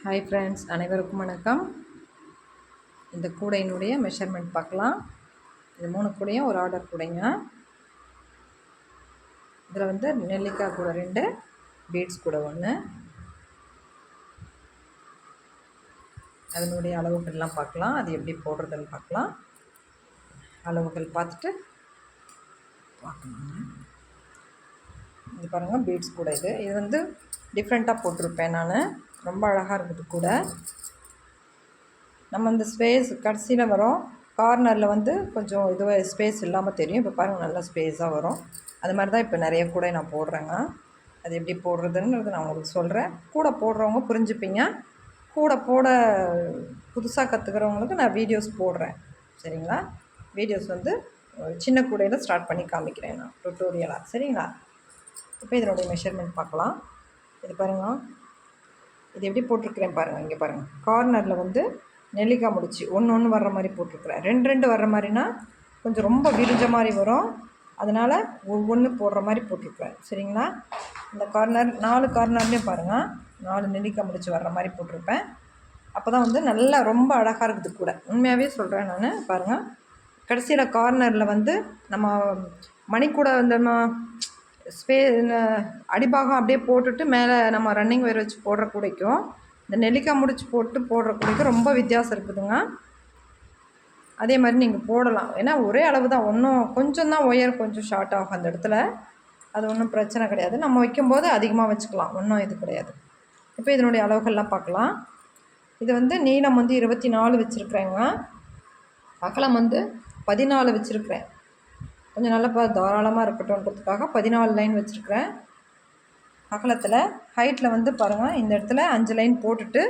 Hi friends, அனைவருக்கும் வணக்கம். இந்த கூடையினுடைய மெஷர்மெண்ட் பார்க்கலாம். இது 3 கூடையும் ஒரு ஆர்டர் கூடைங்க. இதில் வந்து நெல்லிக்காய் கூடை 2, பீட்ஸ் கூடை 1. அதனுடைய அளவுகள்லாம் பார்க்கலாம். அது எப்படி போடுறதுன்னு பார்க்கலாம். அளவுகள் பார்த்துட்டு பார்க்கணுங்க. இது பாருங்கள், பீட்ஸ் கூடை. இது வந்து டிஃப்ரெண்ட்டாக போட்டிருப்பேன் நான். ரொம்ப அழகாக இருக்குது கூட. நம்ம இந்த ஸ்பேஸ் கடைசியில் வரும், கார்னரில் வந்து கொஞ்சம் இதுவே ஸ்பேஸ் இல்லாமல் தெரியும். இப்போ பாருங்கள், நல்லா ஸ்பேஸாக வரும். அது மாதிரி தான் இப்போ நிறைய கூட நான் போடுறேங்க. அது எப்படி போடுறதுன்றது நான் உங்களுக்கு சொல்கிறேன். கூட போடுறவங்க புரிஞ்சுப்பீங்க. கூட போட புதுசாக கற்றுக்கிறவங்களுக்கு நான் வீடியோஸ் போடுறேன், சரிங்களா? வீடியோஸ் வந்து சின்ன கூடையில் ஸ்டார்ட் பண்ணி காமிக்கிறேன் நான் டுட்டோரியலாக, சரிங்களா? இப்போ இதனுடைய மெஷர்மெண்ட் பார்க்கலாம். இது பாருங்கள், இது எப்படி போட்டிருக்கிறேன் பாருங்கள். இங்கே பாருங்கள், கார்னரில் வந்து நெல்லிக்காய் முடிச்சு ஒன்று வர்ற மாதிரி போட்டிருக்கிறேன். 2 வர்ற மாதிரினா கொஞ்சம் ரொம்ப விரிஞ்ச மாதிரி வரும். அதனால் ஒவ்வொன்று போடுற மாதிரி போட்டிருக்கிறேன், சரிங்களா? இந்த கார்னர் 4 கார்னர்லேயும் பாருங்கள், 4 நெல்லிக்காய் முடிச்சு வர்ற மாதிரி போட்டிருப்பேன். அப்போ தான் வந்து நல்லா ரொம்ப அழகாக இருக்குது கூட. உண்மையாகவே சொல்கிறேன் நான். பாருங்கள், கடைசியில் கார்னரில் வந்து நம்ம மணிக்கூட இந்த அடிபாகம் அப்படியே போட்டுட்டு மேலே நம்ம ரன்னிங் ஒயர் வச்சு போடுற கூடைக்கும் இந்த நெல்லிக்காய் முடிச்சு போட்டு போடுற கூடைக்கும் ரொம்ப வித்தியாசம் இருக்குதுங்க. அதே மாதிரி நீங்கள் போடலாம். ஏன்னா ஒரே அளவு தான், ஒன்றும் கொஞ்சம் தான் ஒயர் கொஞ்சம் ஷார்ட் ஆகும் அந்த இடத்துல. அது ஒன்றும் பிரச்சனை கிடையாது. நம்ம வைக்கும்போது அதிகமாக வச்சுக்கலாம், ஒன்றும் இது கிடையாது. இப்போ இதனுடைய அளவுகள்லாம் பார்க்கலாம். இது வந்து நீளம் வந்து 24 வச்சுருக்குறேங்க. அகலம் வந்து 14 வச்சுருக்கிறேன். கொஞ்சம் நல்லா தாராளமாக இருக்கட்டும்ன்றதுக்காக 14 லைன் வச்சுருக்கிறேன் அகலத்தில். ஹைட்டில் வந்து பாருங்கள், இந்த இடத்துல 5 லைன் போட்டுட்டு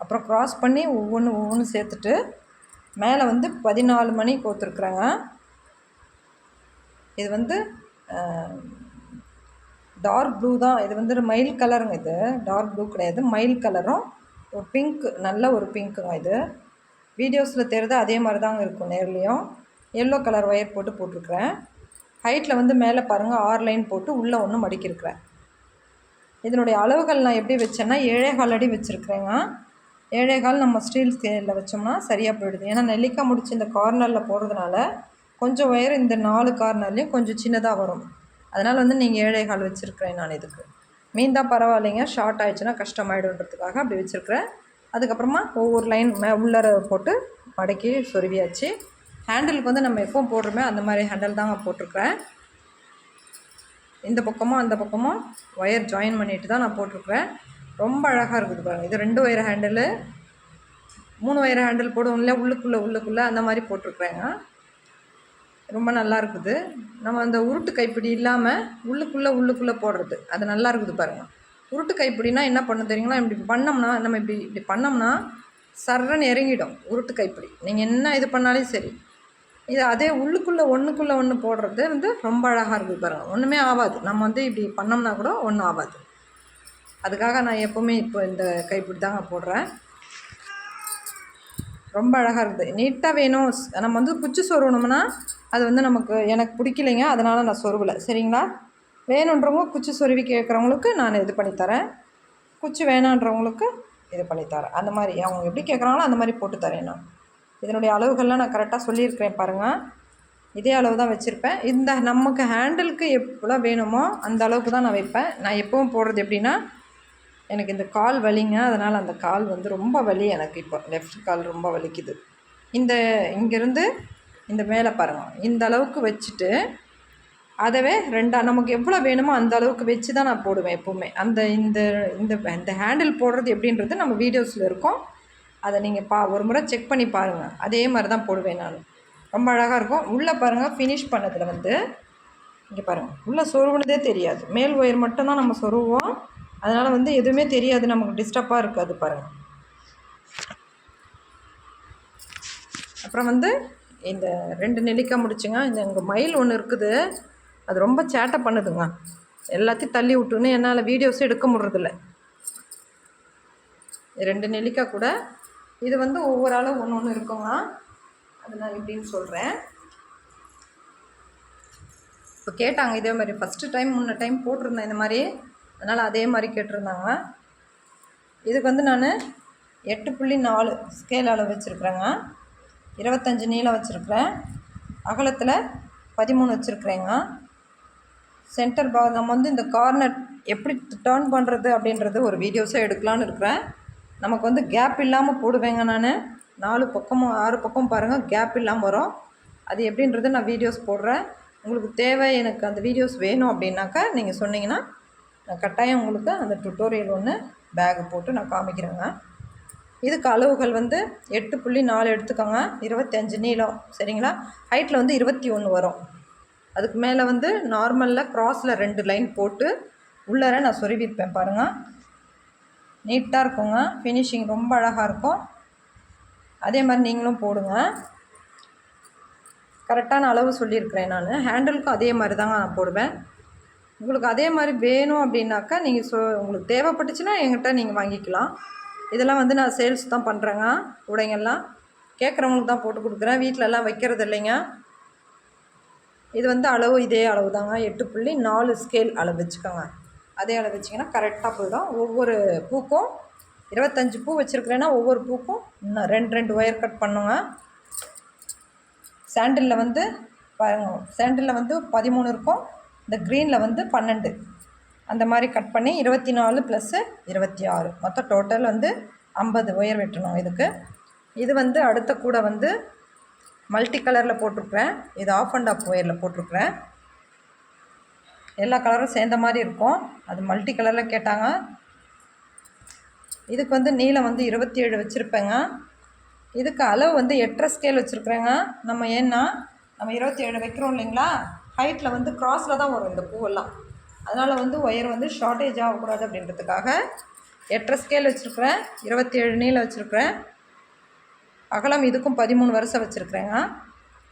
அப்புறம் க்ராஸ் பண்ணி ஒவ்வொன்று சேர்த்துட்டு மேலே வந்து 14 மணி கோத்துருக்குறேங்க. இது வந்து டார்க் ப்ளூ தான். இது வந்து மயில் கலருங்க. இது டார்க் ப்ளூ கிடையாது, மயில் கலரும் ஒரு பிங்க், நல்ல ஒரு பிங்க்குங்க. இது வீடியோஸில் தெரியுது அதே மாதிரி தாங்க இருக்கும் நேர்லேயும். எல்லோ கலர் ஒயர் போட்டிருக்கிறேன். ஹைட்டில் வந்து மேலே பாருங்கள் 6 லைன் போட்டு உள்ளே ஒன்று மடிக்கிருக்கிறேன். இதனுடைய அளவுகள் நான் எப்படி வச்சேன்னா 7.25 அடி வச்சுருக்கிறேங்க. 7.25 நம்ம ஸ்டீல் ஸ்கேலில் வச்சோம்னா சரியாக போயிடுது. ஏன்னா நெல்லிக்காய் முடிச்சு இந்த கார்னரில் போடுறதுனால கொஞ்சம் ஒயர் இந்த 4 கார்னர்லேயும் கொஞ்சம் சின்னதாக வரும். அதனால் வந்து நீங்கள் 7.25 வச்சுருக்கிறேன் நான். இதுக்கு மீன் தான் பரவாயில்லைங்க, ஷார்ட் ஆகிடுச்சுன்னா கஷ்டமாயிடுன்றதுக்காக அப்படி வச்சுருக்கிறேன். அதுக்கப்புறமா ஒவ்வொரு லைன் உள்ளர போட்டு மடக்கி சொருவியாச்சு. ஹேண்டிலுக்கு வந்து நம்ம எப்பவும் போடுறோமே அந்த மாதிரி ஹேண்டில் தாங்க போட்டிருக்கிறேன். இந்த பக்கமும் அந்த பக்கமும் ஒயர் ஜாயின் பண்ணிட்டு தான் நான் போட்டிருக்கிறேன். ரொம்ப அழகாக இருக்குது பாருங்கள். இது 2 ஒயர் ஹேண்டிலு, 3 ஒயர் ஹேண்டில் போடுவோம் இல்லை, உள்ளுக்குள்ளே அந்த மாதிரி போட்டிருக்குறேங்க. ரொம்ப நல்லா இருக்குது. நம்ம அந்த உருட்டு கைப்பிடி இல்லாமல் உள்ளுக்குள்ளே போடுறது அது நல்லா இருக்குது பாருங்கள். உருட்டு கைப்பிடினா என்ன பண்ண தெரியுங்களா? இப்படி பண்ணோம்னா, நம்ம இப்படி பண்ணோம்னா சர்றன்னு இறங்கிடும் உருட்டு கைப்பிடி. நீங்கள் என்ன இது பண்ணாலும் சரி. இது அதே ஒன்றுக்குள்ளே ஒன்று போடுறது வந்து ரொம்ப அழகாக இருக்குது பாருங்கள். ஒன்றுமே ஆகாது. நம்ம வந்து இப்படி பண்ணோம்னா கூட ஒன்றும் ஆகாது. அதுக்காக நான் எப்போவுமே இப்போ இந்த கைப்பிடி தாங்க போடுறேன். ரொம்ப அழகாக இருக்குது, நீட்டாக வேணும். நம்ம வந்து குச்சி சொருகணும்னா அது வந்து எனக்கு பிடிக்கலைங்க, அதனால் நான் சொருவலை, சரிங்களா? வேணுன்றவங்க குச்சி சொருவி கேட்குறவங்களுக்கு நான் இது பண்ணித்தரேன். குச்சி வேணான்றவங்களுக்கு இது பண்ணித்தரேன். அந்த மாதிரி அவங்க எப்படி கேட்குறாங்களோ அந்த மாதிரி போட்டு தரேன் நான். இதனுடைய அளவுகள்லாம் நான் கரெக்டாக சொல்லியிருக்கிறேன் பாருங்கள். இதே அளவு தான் வச்சுருப்பேன். இந்த நமக்கு ஹேண்டிலுக்கு எப்போலாம் வேணுமோ அந்த அளவுக்கு தான் நான் வைப்பேன். நான் எப்பவும் போடுறது எப்படின்னா, எனக்கு இந்த கால் வலிங்க, அதனால் அந்த கால் வந்து ரொம்ப வலி எனக்கு. இப்போ லெஃப்ட் கால் ரொம்ப வலிக்குது. இங்கேருந்து இந்த மேலே பாருங்கள், இந்த அளவுக்கு வச்சுட்டு அதவே நமக்கு எவ்வளோ வேணுமோ அந்த அளவுக்கு வச்சு தான் நான் போடுவேன் எப்போவுமே. இந்த ஹேண்டில் போடுறது எப்படின்றது நம்ம வீடியோஸில் இருக்கும். அதை நீங்கள் ஒரு முறை செக் பண்ணி பாருங்கள். அதே மாதிரி தான் போடுவேன் நான். ரொம்ப அழகாக இருக்கும். உள்ளே பாருங்கள், ஃபினிஷ் பண்ணதில் வந்து இங்கே பாருங்கள், உள்ளே சொருவுனதே தெரியாது. மேல் ஒயர் மட்டும்தான் நம்ம சொருவோம். அதனால் வந்து எதுவுமே தெரியாது, நமக்கு டிஸ்டர்பாக இருக்காது பாருங்கள். அப்புறம் வந்து இந்த 2 நெல்லிக்காய் முடிச்சுங்க. இங்கே மயில் ஒன்று இருக்குது, அது ரொம்ப சேட்டை பண்ணுதுங்க. எல்லாத்தையும் தள்ளி விட்டுன்னு என்னால் வீடியோஸும் எடுக்க முடியறதில்ல. 2 நெல்லிக்காய் கூட இது வந்து ஒவ்வொரு ஆளும் ஒன்று இருக்குங்க. அது நான் எப்படின்னு சொல்கிறேன். இப்போ கேட்டாங்க இதே மாதிரி, முன்ன டைம் போட்டிருந்தேன் இந்த மாதிரி, அதனால் அதே மாதிரி கேட்டிருந்தாங்க. இதுக்கு வந்து நான் 8.4 ஸ்கேல் அளவு வச்சுருக்குறேங்க. 25 நீளம் வச்சுருக்குறேன். அகலத்தில் 13 வச்சுருக்குறேங்க. சென்டர் நம்ம வந்து இந்த கார்னர் எப்படி டர்ன் பண்ணுறது அப்படின்றது ஒரு வீடியோஸாக எடுக்கலான்னு இருக்கிறேன். நமக்கு வந்து கேப் இல்லாமல் போடுவேங்க. நான் 4 பக்கமும் 6 பக்கம் பாருங்கள் கேப் இல்லாமல் வரும். அது எப்படின்றது நான் வீடியோஸ் போடுறேன். உங்களுக்கு தேவை எனக்கு அந்த வீடியோஸ் வேணும் அப்படின்னாக்கா நீங்கள் சொன்னீங்கன்னா நான் கட்டாயம் உங்களுக்கு அந்த டுட்டோரியல் ஒன்று பேகு போட்டு நான் காமிக்கிறேங்க. இதுக்கு அளவுகள் வந்து 8.4 எடுத்துக்கோங்க. 25 நீளம் சரிங்களா. ஹைட்டில் வந்து 21 வரும். அதுக்கு மேலே வந்து நார்மலில் க்ராஸில் 2 லைன் போட்டு உள்ளார நான் சொருவிப்பேன் பாருங்கள். நீட்டாக இருக்குங்க. ஃபினிஷிங் ரொம்ப அழகாக இருக்கும். அதே மாதிரி நீங்களும் போடுங்க. கரெக்டான அளவு சொல்லியிருக்கிறேன் நான். ஹேண்டிலுக்கும் அதே மாதிரி தாங்க நான் போடுவேன். உங்களுக்கு அதே மாதிரி வேணும் அப்படின்னாக்கா நீங்கள் உங்களுக்கு தேவைப்பட்டுச்சுன்னா என்கிட்ட நீங்கள் வாங்கிக்கலாம். இதெல்லாம் வந்து நான் சேல்ஸ் தான் பண்ணுறேங்க. உடைங்கள்லாம் கேட்குறவங்களுக்கு தான் போட்டு கொடுக்குறேன். வீட்டிலலாம் வைக்கிறது இல்லைங்க. இது வந்து அளவு இதே அளவு தாங்க. 8.4 ஸ்கேல் அளவு வச்சுக்கோங்க. அதே அளவு வச்சிங்கன்னா கரெக்டாக போயிடும். ஒவ்வொரு பூக்கும் 25 பூ வச்சுருக்கிறேன்னா ஒவ்வொரு பூக்கும் இன்னும் 2 ஒயர் கட் பண்ணுங்க. சாண்டிலில் வந்து பாருங்க, சாண்டிலில் வந்து 13 இருக்கும். இந்த க்ரீனில் வந்து 12. அந்த மாதிரி கட் பண்ணி 24 + 26 மொத்தம் டோட்டல் வந்து 50 ஒயர் வெட்டணும் இதுக்கு. இது வந்து அடுத்த கூட வந்து மல்டி கலரில் போட்டிருக்கிறேன். இது ஆஃப் அண்ட் ஆஃப் ஒயரில் போட்டிருக்கிறேன். எல்லா கலரும் சேர்ந்த மாதிரி இருக்கும். அது மல்டி கலரில் கேட்டாங்க. இதுக்கு வந்து நீளம் வந்து 27 வச்சுருப்பேங்க. இதுக்கு அளவு வந்து 8.5 ஸ்கேல் வச்சுருக்குறேங்க. நம்ம ஏன்னா நம்ம 27 வைக்கிறோம் இல்லைங்களா. ஹைட்டில் வந்து க்ராஸில் தான் வரும் இந்த பூவெல்லாம். அதனால் வந்து ஒயர் வந்து ஷார்ட்டேஜ் ஆகக்கூடாது அப்படின்றதுக்காக 8.5 ஸ்கேல் வச்சுருக்குறேன். 27 நீளம் வச்சுருக்குறேன். அகலம் இதுக்கும் 13 வருஷம் வச்சுருக்குறேங்க.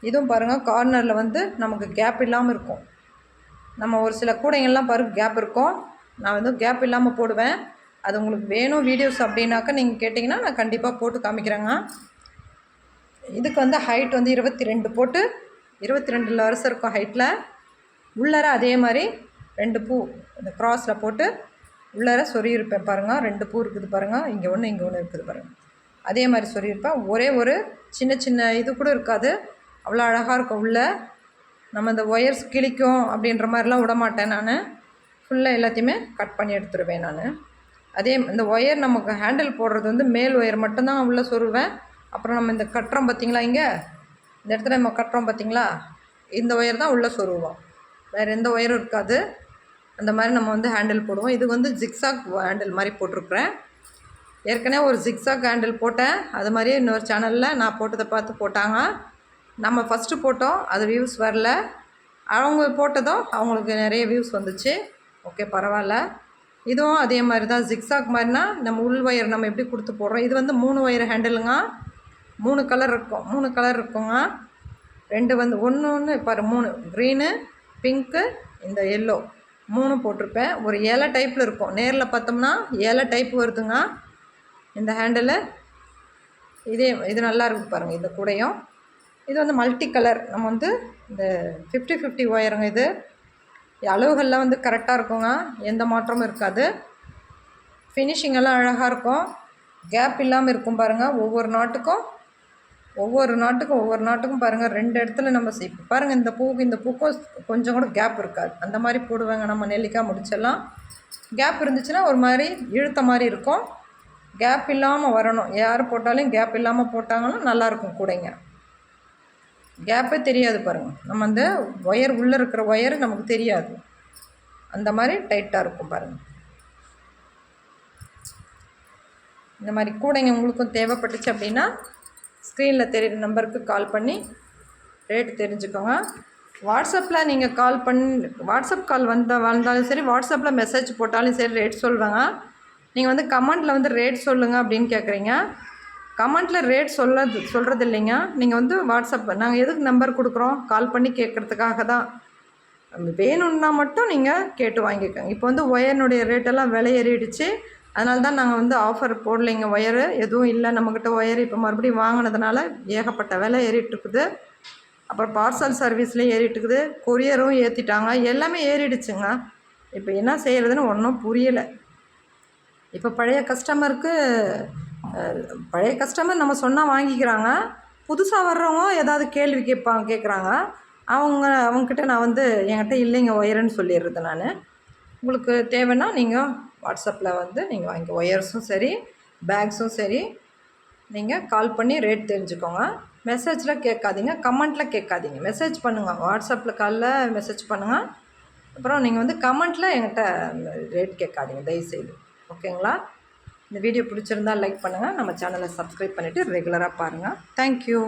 இதுவும் பாருங்கள் கார்னரில் வந்து நமக்கு கேப் இல்லாமல் இருக்கும். நம்ம ஒரு சில கூடைங்கள்லாம் பாருங்கள் கேப் இருக்கும். நான் வந்து கேப் இல்லாமல் போடுவேன். அது உங்களுக்கு வேணும் வீடியோஸ் அப்படின்னாக்கா நீங்கள் கேட்டிங்கன்னா நான் கண்டிப்பாக போட்டு காமிக்கிறேங்க. இதுக்கு வந்து ஹைட் வந்து 22 போட்டு 22 வருஷம் இருக்கும் ஹைட்டில். உள்ளார அதே மாதிரி 2 பூ இந்த க்ராஸில் போட்டு உள்ளார சொருகிருப்பேன் பாருங்கள். 2 பூ இருக்குது பாருங்கள். இங்கே ஒன்று இங்கே ஒன்று இருக்குது பாருங்கள். அதே மாதிரி சொருகிருப்பேன். ஒரே ஒரு சின்ன சின்ன இது கூட இருக்காது. அவ்வளோ அழகாக இருக்கும். உள்ளே நம்ம இந்த ஒயர்ஸ் கிழிக்கும் அப்படின்ற மாதிரிலாம் விட மாட்டேன் நான். ஃபுல்லாக எல்லாத்தையுமே கட் பண்ணி எடுத்துருவேன் நான். அதே இந்த ஒயர் நமக்கு ஹேண்டில் போடுறது வந்து மேல் ஒயர் மட்டும்தான் உள்ளே சொருவேன். அப்புறம் நம்ம இந்த கட்டுறோம் பார்த்திங்களா, இங்கே இந்த இடத்துல நம்ம கட்டுறோம் பார்த்திங்களா, இந்த ஒயர் தான் உள்ளே சொருவோம். வேறு எந்த ஒயரும் இருக்காது. அந்த மாதிரி நம்ம வந்து ஹேண்டில் போடுவோம். இது வந்து ஜிக்ஸாக் ஹேண்டில் மாதிரி போட்டிருக்குறேன். ஏற்கனவே ஒரு ஜிக்ஸாக் ஹேண்டில் போட்டேன். அது மாதிரியே இன்னொரு சேனலில் நான் போட்டதை பார்த்து போட்டாங்க. நம்ம ஃபஸ்ட்டு போட்டோம், அது வியூஸ் வரல. அவங்க போட்டதும் அவங்களுக்கு நிறைய வியூஸ் வந்துச்சு. ஓகே பரவாயில்ல. இதுவும் அதே மாதிரி தான் ஜிக்ஸாக் மாதிரினா நம்ம உள் ஒயர் நம்ம எப்படி கொடுத்து போடுறோம். இது வந்து 3 ஒயர் ஹேண்டிலுங்க. 3 கலர் இருக்கும். 3 கலர் இருக்குங்க. 2 வந்து ஒன்று பாரு 3 க்ரீனு, பிங்க்கு, இந்த எல்லோ 3 போட்டிருப்பேன். ஒரு ஏலை டைப்பில் இருக்கும். நேரில் பார்த்தோம்னா ஏலை டைப் வருதுங்க இந்த ஹேண்டிலு. இது நல்லா இருக்குது பாருங்கள். இந்த கூடையும் இது வந்து மல்டி கலர். நம்ம வந்து இந்த 50-50 ஒயருங்க. இது அளவுகள்லாம் வந்து கரெக்டாக இருக்குங்க. எந்த மாற்றமும் இருக்காது. ஃபினிஷிங்கெல்லாம் அழகாக இருக்கும். கேப் இல்லாமல் இருக்கும் பாருங்கள். ஒவ்வொரு நாட்டுக்கும் பாருங்கள் 2 இடத்துல நம்ம பாருங்கள். இந்த பூக்கும் கொஞ்சம் கூட கேப் இருக்காது. அந்த மாதிரி போடுவாங்க. நம்ம நெல்லிக்காய் முடிச்செல்லாம் கேப் இருந்துச்சுன்னா ஒரு மாதிரி இழுத்த மாதிரி இருக்கும். கேப் இல்லாமல் வரணும். யார் போட்டாலும் கேப் இல்லாமல் போட்டாங்கன்னா நல்லாயிருக்கும் கூடைங்க. கேப்பே தெரியாது பாருங்கள். நம்ம அந்த ஒயர் உள்ளே இருக்கிற ஒயர் நமக்கு தெரியாது. அந்த மாதிரி டைட்டாக இருக்கும் பாருங்கள். இந்த மாதிரி கூடைங்க உங்களுக்கும் தேவைப்பட்டுச்சு அப்படின்னா ஸ்க்ரீனில் தெரிகிற நம்பருக்கு கால் பண்ணி ரேட்டு தெரிஞ்சுக்கோங்க. வாட்ஸ்அப்பில் நீங்கள் வாட்ஸ்அப் கால் வந்தாலும் சரி, வாட்ஸ்அப்பில் மெசேஜ் போட்டாலும் சரி ரேட் சொல்லுவாங்க. நீங்கள் வந்து கமெண்ட்டில் வந்து ரேட் சொல்லுங்கள் அப்படின்னு கேட்குறீங்க. கமெண்ட்டில் ரேட் சொல்கிறது இல்லைங்க. நீங்கள் வந்து வாட்ஸ்அப் நாங்கள் எதுக்கு நம்பர் கொடுக்குறோம், கால் பண்ணி கேட்குறதுக்காக தான். வேணும்னா மட்டும் நீங்கள் கேட்டு வாங்கிக்கோங்க. இப்போ வந்து ஒயர்னுடைய ரேட்டெல்லாம் விலை ஏறிடுச்சு. அதனால தான் நாங்கள் வந்து ஆஃபர் போடலைங்க. ஒயரு எதுவும் இல்லை நம்மக்கிட்ட. ஒயர் இப்போ மறுபடியும் வாங்கினதுனால ஏகப்பட்ட விலை ஏறிட்டுருக்குது. அப்புறம் பார்சல் சர்வீஸ்லேயும் ஏறிட்டுருக்குது. கொரியரும் ஏற்றிட்டாங்க. எல்லாமே ஏறிடுச்சுங்க. இப்போ என்ன செய்கிறதுன்னு ஒன்றும் புரியலை. இப்போ பழைய கஸ்டமருக்கு பழைய கஸ்டமர் நம்ம சொன்னால் வாங்கிக்கிறாங்க. புதுசாக வர்றவங்க ஏதாவது கேள்வி கேட்குறாங்க. அவங்கக்கிட்ட நான் வந்து என்கிட்ட இல்லைங்க ஒயருன்னு சொல்லிடுறது நான். உங்களுக்கு தேவைன்னா நீங்கள் வாட்ஸ்அப்பில் வந்து நீங்கள் வாங்கி ஒயர்ஸும் சரி பேக்ஸும் சரி நீங்கள் கால் பண்ணி ரேட் தெரிஞ்சுக்கோங்க. மெசேஜில் கேட்காதீங்க, கமெண்ட்டில் கேட்காதீங்க. மெசேஜ் பண்ணுங்கள், வாட்ஸ்அப்பில் காலில் மெசேஜ் பண்ணுங்கள். அப்புறம் நீங்கள் வந்து கமெண்ட்டில் என்கிட்ட ரேட் கேட்காதீங்க தயவுசெய்து. ஓகேங்களா? இந்த வீடியோ பிடிச்சிருந்தால் லைக் பண்ணுங்கள். நம்ம சேனலை சப்ஸ்கிரைப் பண்ணிவிட்டு ரெகுலராக பாருங்கள். தேங்க்யூ.